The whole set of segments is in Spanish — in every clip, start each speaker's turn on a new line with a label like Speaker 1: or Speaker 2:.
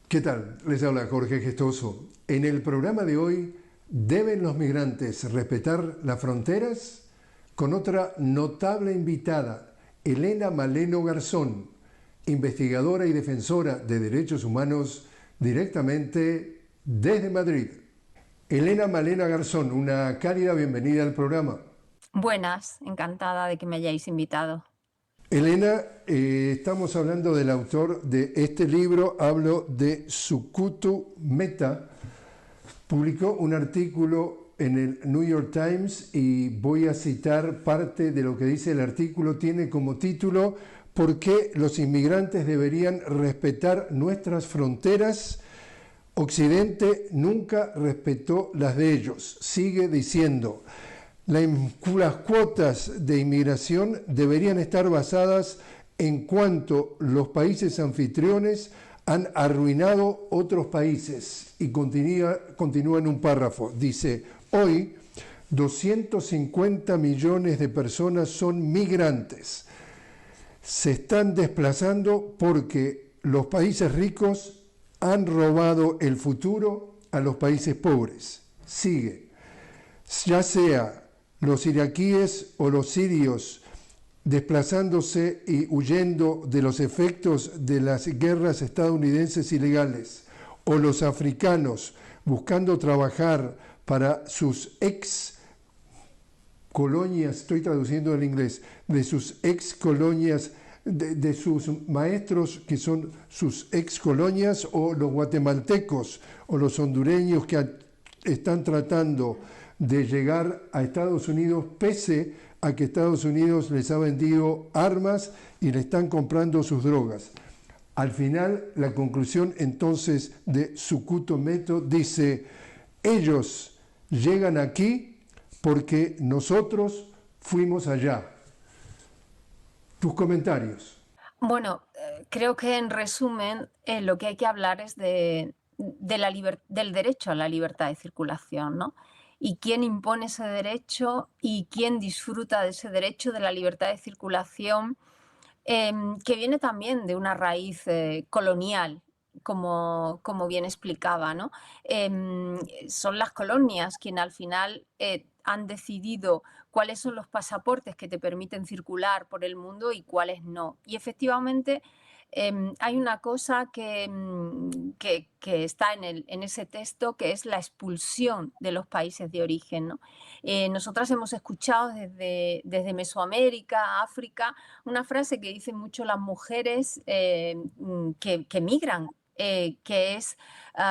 Speaker 1: ¿Qué tal? Les habla Jorge Gestoso. En el programa de hoy, ¿deben los migrantes respetar las fronteras? Con otra notable invitada, Elena Maleno Garzón, investigadora y defensora de derechos humanos directamente desde Madrid. Elena Malena Garzón, una cálida bienvenida al programa.
Speaker 2: Buenas, encantada de que me hayáis invitado.
Speaker 1: Elena, estamos hablando del autor de este libro, hablo de Sukutu Mehta. Publicó un artículo en el New York Times y voy a citar parte de lo que dice el artículo. Tiene como título ¿Por qué los inmigrantes deberían respetar nuestras fronteras? Occidente nunca respetó las de ellos. Sigue diciendo, las cuotas de inmigración deberían estar basadas en cuanto los países anfitriones han arruinado otros países. Y continúa en un párrafo. Dice, hoy 250 millones de personas son migrantes. Se están desplazando porque los países ricos han robado el futuro a los países pobres. Sigue, ya sea los iraquíes o los sirios desplazándose y huyendo de los efectos de las guerras estadounidenses ilegales, o los africanos buscando trabajar para sus ex colonias, estoy traduciendo al inglés, de sus ex colonias, de sus maestros que son sus ex colonias, o los guatemaltecos o los hondureños que están tratando de llegar a Estados Unidos pese a que Estados Unidos les ha vendido armas y le están comprando sus drogas. Al final, la conclusión entonces de Sukutu Mehta dice, ellos llegan aquí porque nosotros fuimos allá. Tus comentarios.
Speaker 2: Bueno, creo que en resumen lo que hay que hablar es del derecho a la libertad de circulación, ¿no? Y quién impone ese derecho y quién disfruta de ese derecho de la libertad de circulación, que viene también de una raíz colonial, como bien explicaba, ¿no? Son las colonias quienes al final han decidido cuáles son los pasaportes que te permiten circular por el mundo y cuáles no. Y efectivamente hay una cosa que está en ese texto, que es la expulsión de los países de origen, ¿no? Nosotras hemos escuchado desde Mesoamérica, África, una frase que dicen mucho las mujeres que migran, que es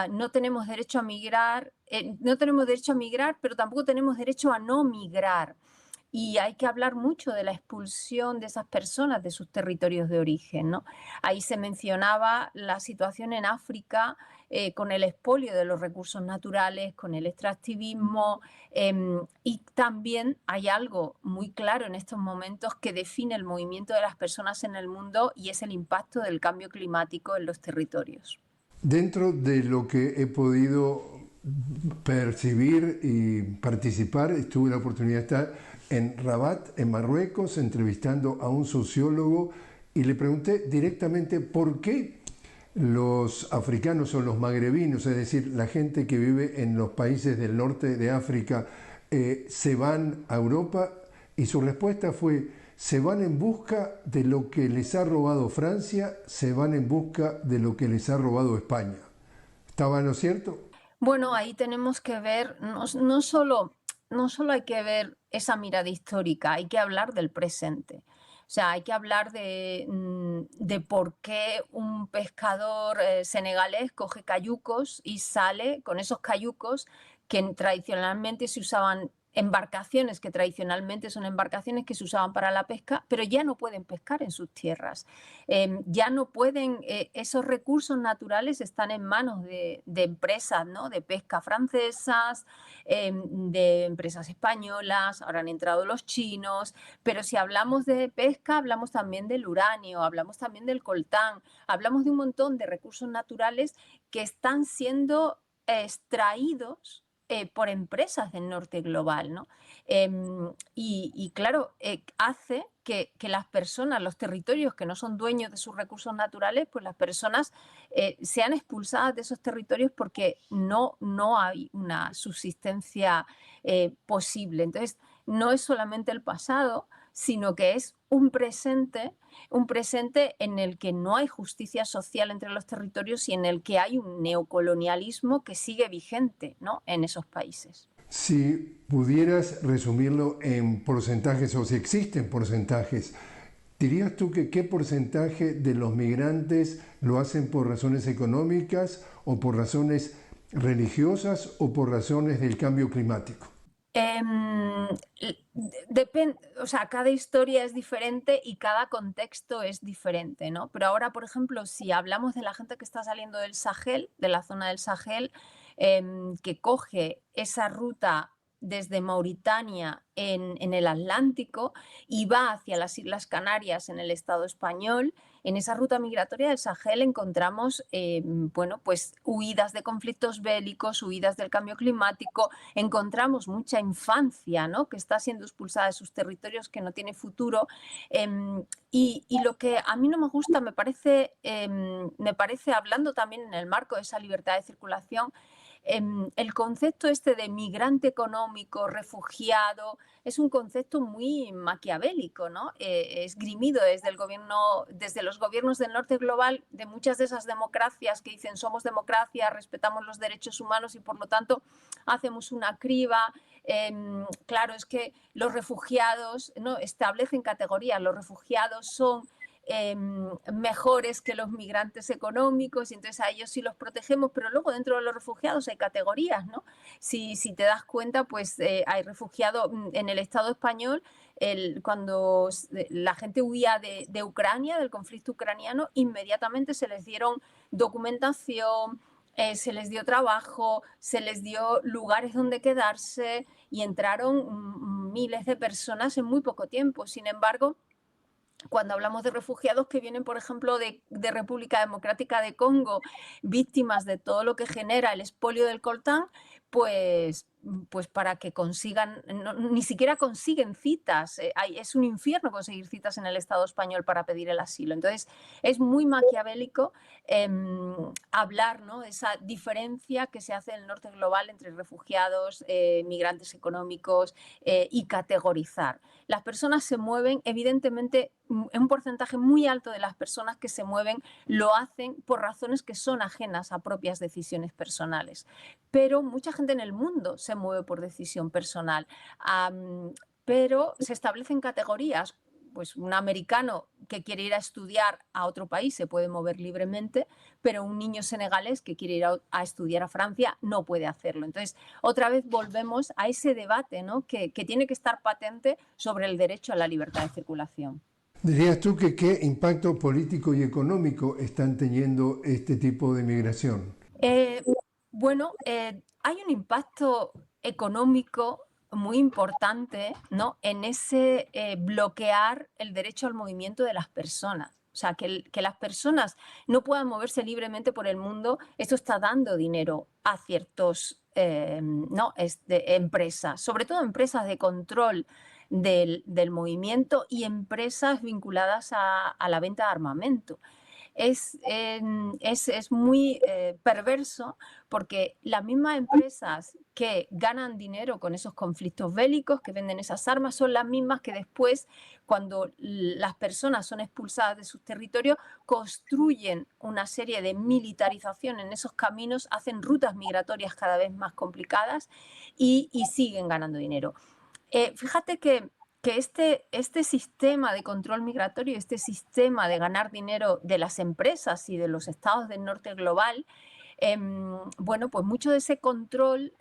Speaker 2: no tenemos derecho a migrar, no tenemos derecho a migrar, pero tampoco tenemos derecho a no migrar. Y hay que hablar mucho de la expulsión de esas personas de sus territorios de origen, ¿no? Ahí se mencionaba la situación en África con el expolio de los recursos naturales, con el extractivismo, y también hay algo muy claro en estos momentos que define el movimiento de las personas en el mundo, y es el impacto del cambio climático en los territorios.
Speaker 1: Dentro de lo que he podido percibir y participar, tuve la oportunidad de estar en Rabat, en Marruecos, entrevistando a un sociólogo y le pregunté directamente por qué los africanos o los magrebinos, es decir, la gente que vive en los países del norte de África, se van a Europa, y su respuesta fue, se van en busca de lo que les ha robado Francia, se van en busca de lo que les ha robado España. ¿Estaba, no es cierto?
Speaker 2: Bueno, ahí tenemos que ver, no solo hay que ver esa mirada histórica, hay que hablar del presente. O sea, hay que hablar de por qué un pescador senegalés coge cayucos y sale con esos cayucos que tradicionalmente se usaban, embarcaciones que tradicionalmente son embarcaciones que se usaban para la pesca, pero ya no pueden pescar en sus tierras. Ya no pueden, esos recursos naturales están en manos de empresas, ¿no? De pesca francesas, de empresas españolas, ahora han entrado los chinos, pero si hablamos de pesca, hablamos también del uranio, hablamos también del coltán, hablamos de un montón de recursos naturales que están siendo extraídos por empresas del norte global, ¿no? Y claro, hace que las personas, los territorios que no son dueños de sus recursos naturales, pues las personas sean expulsadas de esos territorios porque no hay una subsistencia posible. Entonces, no es solamente el pasado, sino que es un presente en el que no hay justicia social entre los territorios y en el que hay un neocolonialismo que sigue vigente, ¿no?, en esos países.
Speaker 1: Si pudieras resumirlo en porcentajes, o si existen porcentajes, ¿dirías tú que qué porcentaje de los migrantes lo hacen por razones económicas o por razones religiosas o por razones del cambio climático?
Speaker 2: Depende, o sea, cada historia es diferente y cada contexto es diferente, ¿no? Pero ahora, por ejemplo, si hablamos de la gente que está saliendo del Sahel, de la zona del Sahel, que coge esa ruta desde Mauritania en el Atlántico y va hacia las Islas Canarias en el Estado español, en esa ruta migratoria del Sahel encontramos, bueno, pues huidas de conflictos bélicos, huidas del cambio climático, encontramos mucha infancia, ¿no?, que está siendo expulsada de sus territorios, que no tiene futuro. Y lo que a mí no me gusta, me parece, hablando también en el marco de esa libertad de circulación, el concepto este de migrante económico, refugiado, es un concepto muy maquiavélico, ¿no? Esgrimido desde los gobiernos del norte global, de muchas de esas democracias que dicen somos democracia, respetamos los derechos humanos y por lo tanto hacemos una criba. Claro, es que los refugiados, ¿no?, establecen categorías, los refugiados son mejores que los migrantes económicos y entonces a ellos sí los protegemos, pero luego dentro de los refugiados hay categorías, ¿no? Si te das cuenta, pues hay refugiados en el Estado español. Cuando la gente huía de Ucrania, del conflicto ucraniano, inmediatamente se les dieron documentación, se les dio trabajo, se les dio lugares donde quedarse y entraron miles de personas en muy poco tiempo. Sin embargo, cuando hablamos de refugiados que vienen, por ejemplo, de República Democrática de Congo, víctimas de todo lo que genera el expolio del coltán, pues para que consigan, ni siquiera consiguen citas. Es un infierno conseguir citas en el Estado español para pedir el asilo. Entonces, es muy maquiavélico hablar, ¿no?, de esa diferencia que se hace en el norte global entre refugiados, migrantes económicos y categorizar. Las personas se mueven, evidentemente, un porcentaje muy alto de las personas que se mueven lo hacen por razones que son ajenas a propias decisiones personales. Pero mucha gente en el mundo se mueve por decisión personal. Pero se establecen categorías. Pues un americano que quiere ir a estudiar a otro país se puede mover libremente, pero un niño senegalés que quiere ir a estudiar a Francia no puede hacerlo. Entonces, otra vez volvemos a ese debate, ¿no?, que tiene que estar patente sobre el derecho a la libertad de circulación.
Speaker 1: ¿Dirías tú que qué impacto político y económico están teniendo este tipo de migración?
Speaker 2: Bueno, hay un impacto económico muy importante, ¿no?, en ese bloquear el derecho al movimiento de las personas. O sea, que las personas no puedan moverse libremente por el mundo, esto está dando dinero a ciertos ¿no?, empresas, sobre todo empresas de control del movimiento y empresas vinculadas a la venta de armamento. Es muy perverso porque las mismas empresas que ganan dinero con esos conflictos bélicos, que venden esas armas, son las mismas que después, cuando las personas son expulsadas de sus territorios, construyen una serie de militarización en esos caminos, hacen rutas migratorias cada vez más complicadas y siguen ganando dinero. Fíjate que este sistema de control migratorio, este sistema de ganar dinero de las empresas y de los estados del norte global, bueno, pues mucho de ese control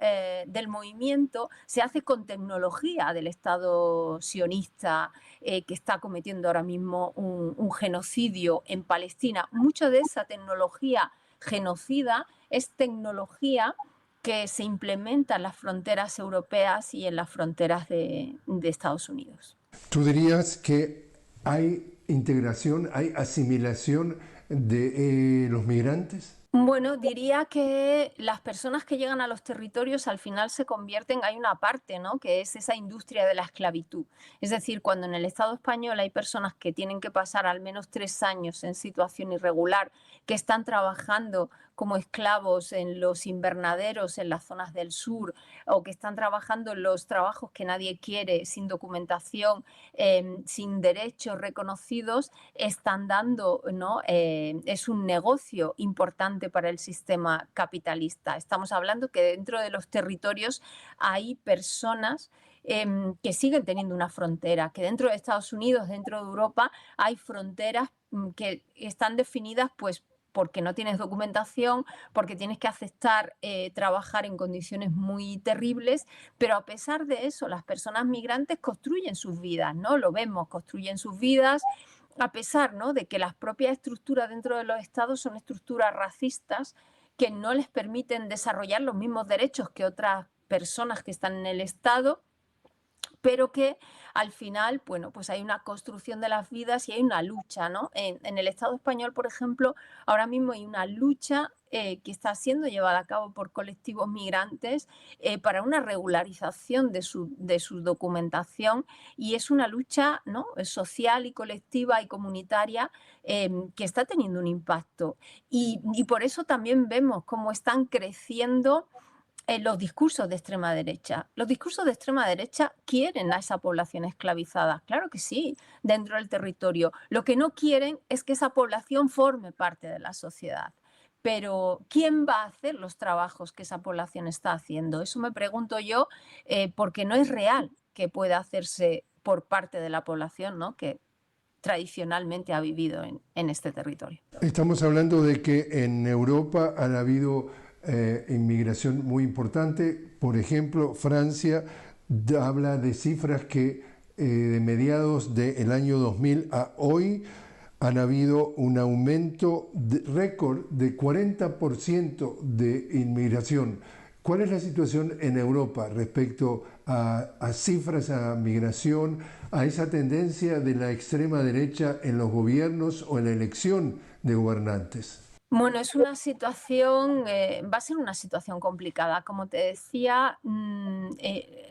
Speaker 2: del movimiento se hace con tecnología del Estado sionista que está cometiendo ahora mismo un genocidio en Palestina. Mucho de esa tecnología genocida es tecnología que se implementa en las fronteras europeas y en las fronteras de Estados Unidos.
Speaker 1: ¿Tú dirías que hay integración, hay asimilación de los migrantes?
Speaker 2: Bueno, diría que las personas que llegan a los territorios al final se convierten, hay una parte, ¿no? Que es esa industria de la esclavitud. Es decir, cuando en el Estado español hay personas que tienen que pasar al menos 3 años en situación irregular, que están trabajando como esclavos en los invernaderos en las zonas del sur, o que están trabajando en los trabajos que nadie quiere, sin documentación, sin derechos reconocidos, están dando, ¿no? Es un negocio importante para el sistema capitalista. Estamos hablando que dentro de los territorios hay personas que siguen teniendo una frontera, que dentro de Estados Unidos, dentro de Europa, hay fronteras que están definidas pues porque no tienes documentación, porque tienes que aceptar trabajar en condiciones muy terribles, pero a pesar de eso, las personas migrantes construyen sus vidas, ¿no? Lo vemos, construyen sus vidas, a pesar, ¿no?, de que las propias estructuras dentro de los estados son estructuras racistas que no les permiten desarrollar los mismos derechos que otras personas que están en el estado, pero que al final, bueno, pues hay una construcción de las vidas y hay una lucha, ¿no? En el Estado español, por ejemplo, ahora mismo hay una lucha que está siendo llevada a cabo por colectivos migrantes para una regularización de su documentación, y es una lucha, ¿no?, social y colectiva y comunitaria que está teniendo un impacto. Y por eso también vemos cómo están creciendo los discursos de extrema derecha. Los discursos de extrema derecha quieren a esa población esclavizada, claro que sí, dentro del territorio. Lo que no quieren es que esa población forme parte de la sociedad. Pero ¿quién va a hacer los trabajos que esa población está haciendo? Eso me pregunto yo, porque no es real que pueda hacerse por parte de la población, ¿no?, que tradicionalmente ha vivido en este territorio.
Speaker 1: Estamos hablando de que en Europa han habido inmigración muy importante. Por ejemplo, Francia habla de cifras que de mediados del año 2000 a hoy han habido un aumento récord de 40% de inmigración. ¿Cuál es la situación en Europa respecto a cifras, a migración, a esa tendencia de la extrema derecha en los gobiernos o en la elección de gobernantes?
Speaker 2: Bueno, es una situación, va a ser una situación complicada. Como te decía,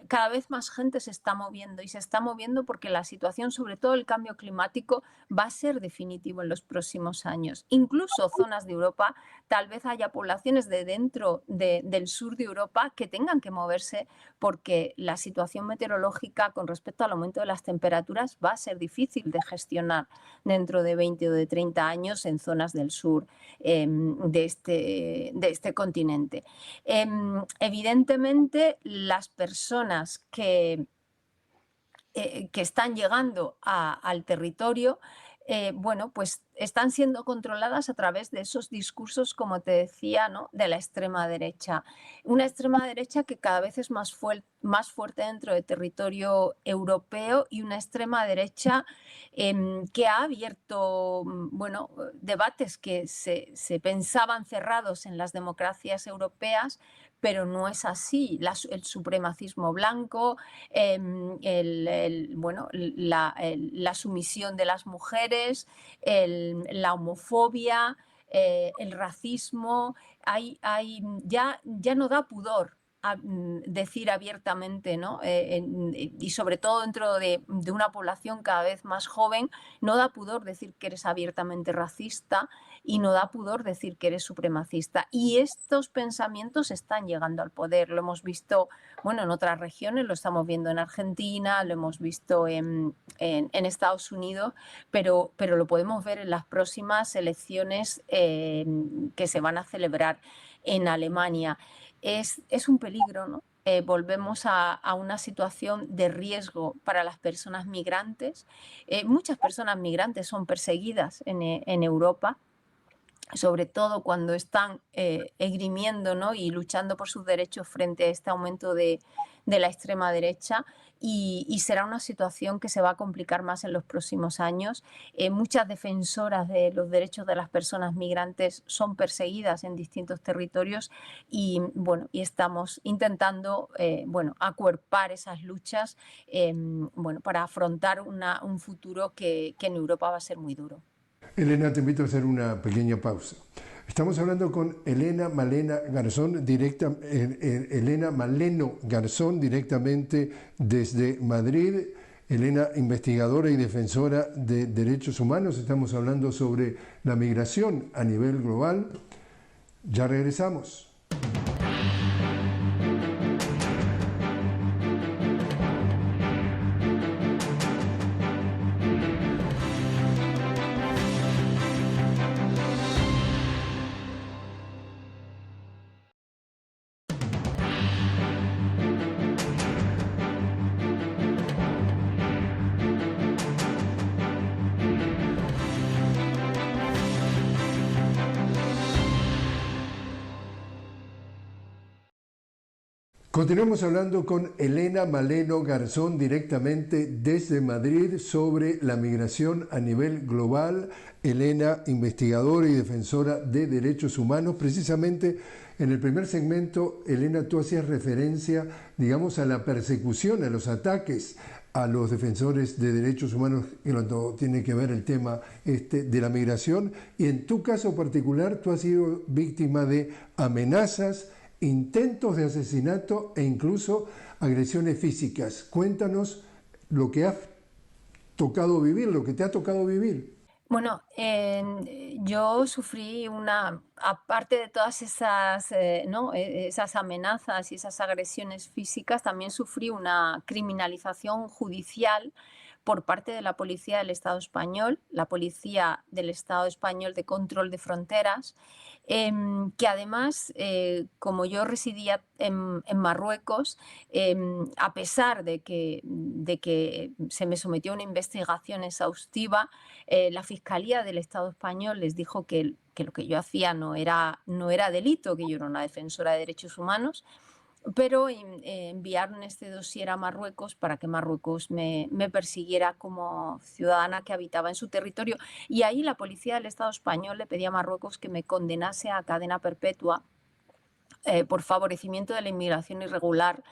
Speaker 2: cada vez más gente se está moviendo, y se está moviendo porque la situación, sobre todo el cambio climático, va a ser definitivo en los próximos años. Incluso zonas de Europa, tal vez haya poblaciones de dentro del sur de Europa que tengan que moverse porque la situación meteorológica con respecto al aumento de las temperaturas va a ser difícil de gestionar dentro de 20 o de 30 años en zonas del sur de este continente. Evidentemente, las personas que están llegando al territorio, bueno, pues están siendo controladas a través de esos discursos, como te decía, ¿no?, de la extrema derecha. Una extrema derecha que cada vez es más fuerte dentro del territorio europeo, y una extrema derecha que ha abierto, bueno, debates que se pensaban cerrados en las democracias europeas, pero no es así. El supremacismo blanco, bueno, la sumisión de las mujeres, la homofobia, el racismo, ya no da pudor decir abiertamente, ¿no? Y sobre todo dentro de una población cada vez más joven, no da pudor decir que eres abiertamente racista, y no da pudor decir que eres supremacista. Y estos pensamientos están llegando al poder. Lo hemos visto, bueno, en otras regiones, lo estamos viendo en Argentina, lo hemos visto en Estados Unidos, pero lo podemos ver en las próximas elecciones que se van a celebrar en Alemania. Es un peligro, ¿no? Volvemos a una situación de riesgo para las personas migrantes. Muchas personas migrantes son perseguidas en Europa, sobre todo cuando están esgrimiendo, ¿no?, y luchando por sus derechos frente a este aumento de la extrema derecha, y será una situación que se va a complicar más en los próximos años. Muchas defensoras de los derechos de las personas migrantes son perseguidas en distintos territorios, y bueno, y estamos intentando bueno, acuerpar esas luchas bueno, para afrontar un futuro que en Europa va a ser muy duro.
Speaker 1: Elena, te invito a hacer una pequeña pausa. Estamos hablando con Elena Maleno Garzón, directamente desde Madrid. Elena, investigadora y defensora de derechos humanos. Estamos hablando sobre la migración a nivel global. Ya regresamos. Continuamos hablando con Elena Maleno Garzón directamente desde Madrid sobre la migración a nivel global. Elena, investigadora y defensora de derechos humanos. Precisamente en el primer segmento, Elena, tú hacías referencia, digamos, a la persecución, a los ataques a los defensores de derechos humanos cuando tiene que ver el tema de la migración. Y en tu caso particular, tú has sido víctima de amenazas, intentos de asesinato e incluso agresiones físicas. Cuéntanos lo que has tocado vivir, lo que te ha tocado vivir.
Speaker 2: Bueno, yo sufrí aparte de todas esas, esas amenazas y esas agresiones físicas, también sufrí una criminalización judicial por parte de la Policía del Estado Español, la Policía del Estado Español de Control de Fronteras, que además, como yo residía en Marruecos, a pesar de que se me sometió a una investigación exhaustiva, la Fiscalía del Estado Español les dijo que lo que yo hacía no era delito, que yo era una defensora de derechos humanos, pero enviaron este dossier a Marruecos para que Marruecos me persiguiera como ciudadana que habitaba en su territorio. Y ahí la Policía del Estado Español le pedía a Marruecos que me condenase a cadena perpetua por favorecimiento de la inmigración irregular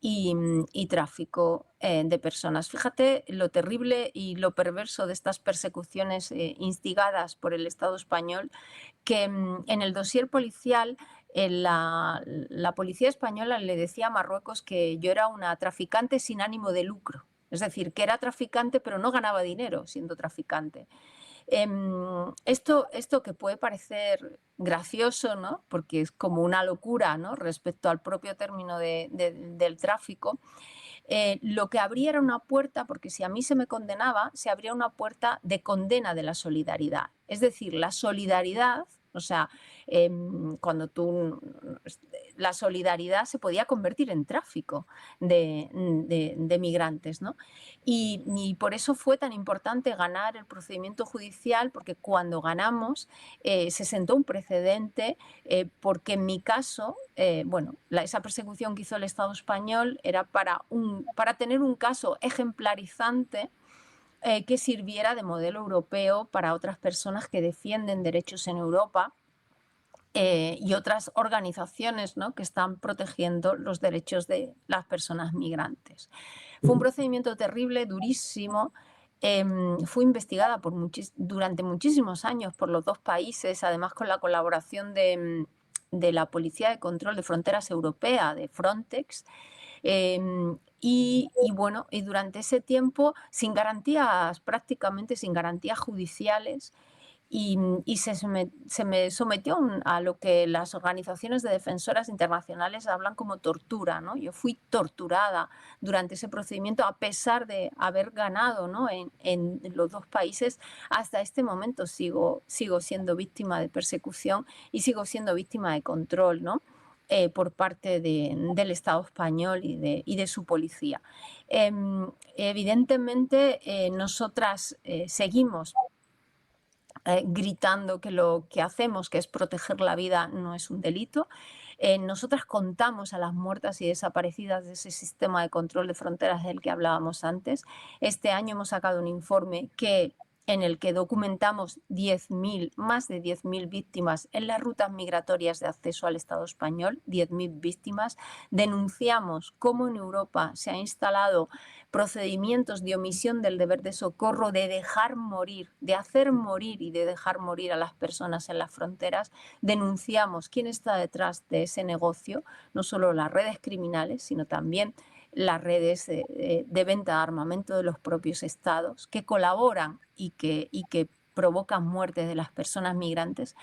Speaker 2: y tráfico de personas. Fíjate lo terrible y lo perverso de estas persecuciones instigadas por el Estado español, que en el dossier policial la policía española le decía a Marruecos que yo era una traficante sin ánimo de lucro. Es decir, que era traficante pero no ganaba dinero siendo traficante. Esto que puede parecer gracioso, ¿no? Porque es como una locura, ¿no? Respecto al propio término del tráfico, lo que abría era una puerta, porque si a mí se me condenaba, se abría una puerta de condena de la solidaridad. Es decir, la solidaridad, o sea, la solidaridad se podía convertir en tráfico de migrantes, ¿no? Y por eso fue tan importante ganar el procedimiento judicial, porque cuando ganamos se sentó un precedente, porque en mi caso, esa persecución que hizo el Estado español era para tener un caso ejemplarizante que sirviera de modelo europeo para otras personas que defienden derechos en Europa y otras organizaciones, ¿no?, que están protegiendo los derechos de las personas migrantes. Fue un procedimiento terrible, durísimo. Fui investigada durante muchísimos años por los dos países, además con la colaboración de la Policía de Control de Fronteras Europea, de Frontex. Y durante ese tiempo, prácticamente sin garantías judiciales, y se me sometió a lo que las organizaciones de defensoras internacionales hablan como tortura, ¿no? Yo fui torturada durante ese procedimiento a pesar de haber ganado, ¿no?, en los dos países. Hasta este momento sigo siendo víctima de persecución y sigo siendo víctima de control, ¿no?, por parte del Estado español y de su policía. Evidentemente, nosotras seguimos gritando que lo que hacemos, que es proteger la vida, no es un delito. Nosotras contamos a las muertas y desaparecidas de ese sistema de control de fronteras del que hablábamos antes. Este año hemos sacado un informe que en el que documentamos más de 10.000 víctimas en las rutas migratorias de acceso al Estado español, 10.000 víctimas. Denunciamos cómo en Europa se han instalado procedimientos de omisión del deber de socorro, de dejar morir, de hacer morir y de dejar morir a las personas en las fronteras. Denunciamos quién está detrás de ese negocio, no solo las redes criminales, sino también las redes de venta de armamento de los propios estados que colaboran y que provocan muertes de las personas migrantes.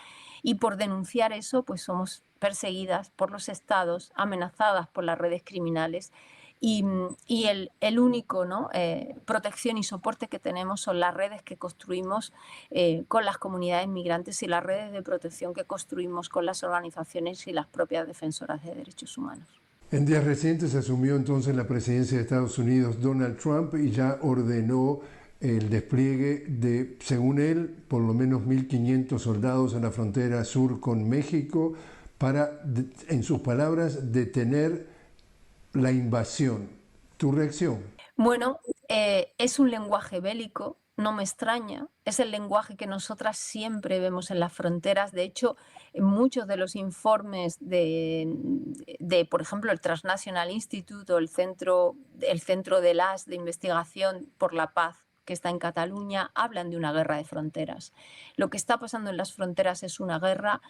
Speaker 2: Y por denunciar eso, pues somos perseguidas por los estados, amenazadas por las redes criminales. Y el único, ¿no? Protección y soporte que tenemos son las redes que construimos con las comunidades migrantes y las redes de protección que construimos con las organizaciones y las propias defensoras de derechos humanos.
Speaker 1: En días recientes asumió entonces la presidencia de Estados Unidos Donald Trump y ya ordenó el despliegue de, según él, por lo menos 1.500 soldados en la frontera sur con México para, en sus palabras, detener la invasión. ¿Tu reacción?
Speaker 2: Bueno, es un lenguaje bélico, no me extraña, es el lenguaje que nosotras siempre vemos en las fronteras. De hecho, en muchos de los informes de, por ejemplo, el Transnational Institute o el Centro de las de Investigación por la Paz, que está en Cataluña, hablan de una guerra de fronteras. Lo que está pasando en las fronteras es una guerra,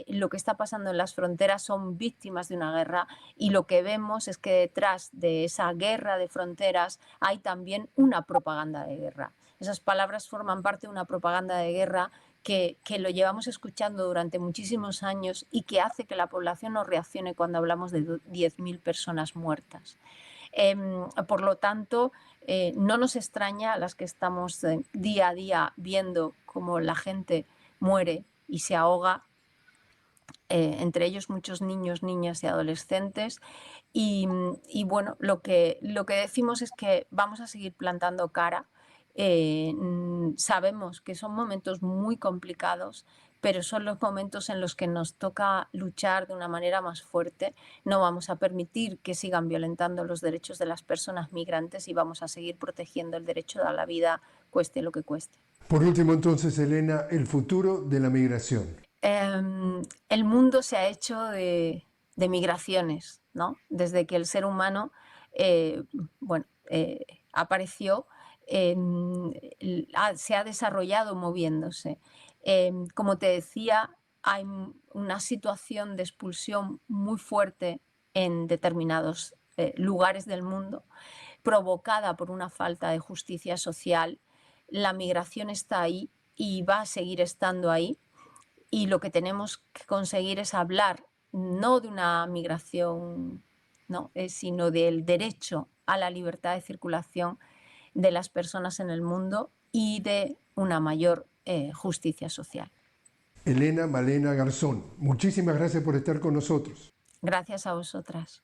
Speaker 2: lo que está pasando en las fronteras son víctimas de una guerra, y lo que vemos es que detrás de esa guerra de fronteras hay también una propaganda de guerra. Esas palabras forman parte de una propaganda de guerra que lo llevamos escuchando durante muchísimos años y que hace que la población no reaccione cuando hablamos de 10.000 personas muertas. Por lo tanto, no nos extraña a las que estamos día a día viendo cómo la gente muere y se ahoga, entre ellos muchos niños, niñas y adolescentes. Y bueno, lo que decimos es que vamos a seguir plantando cara. Sabemos que son momentos muy complicados, pero son los momentos en los que nos toca luchar de una manera más fuerte. No vamos a permitir que sigan violentando los derechos de las personas migrantes y vamos a seguir protegiendo el derecho a la vida, cueste lo que cueste.
Speaker 1: Por último, entonces, Elena, el futuro de la migración.
Speaker 2: El mundo se ha hecho de migraciones, ¿no? Desde que el ser humano apareció, se ha desarrollado moviéndose. Como te decía, hay una situación de expulsión muy fuerte en determinados lugares del mundo, provocada por una falta de justicia social. La migración está ahí y va a seguir estando ahí, y lo que tenemos que conseguir es hablar no de una migración, ¿no? Sino del derecho a la libertad de circulación de las personas en el mundo y de una mayor justicia social.
Speaker 1: Elena Malena Garzón, muchísimas gracias por estar con nosotros.
Speaker 2: Gracias a vosotras.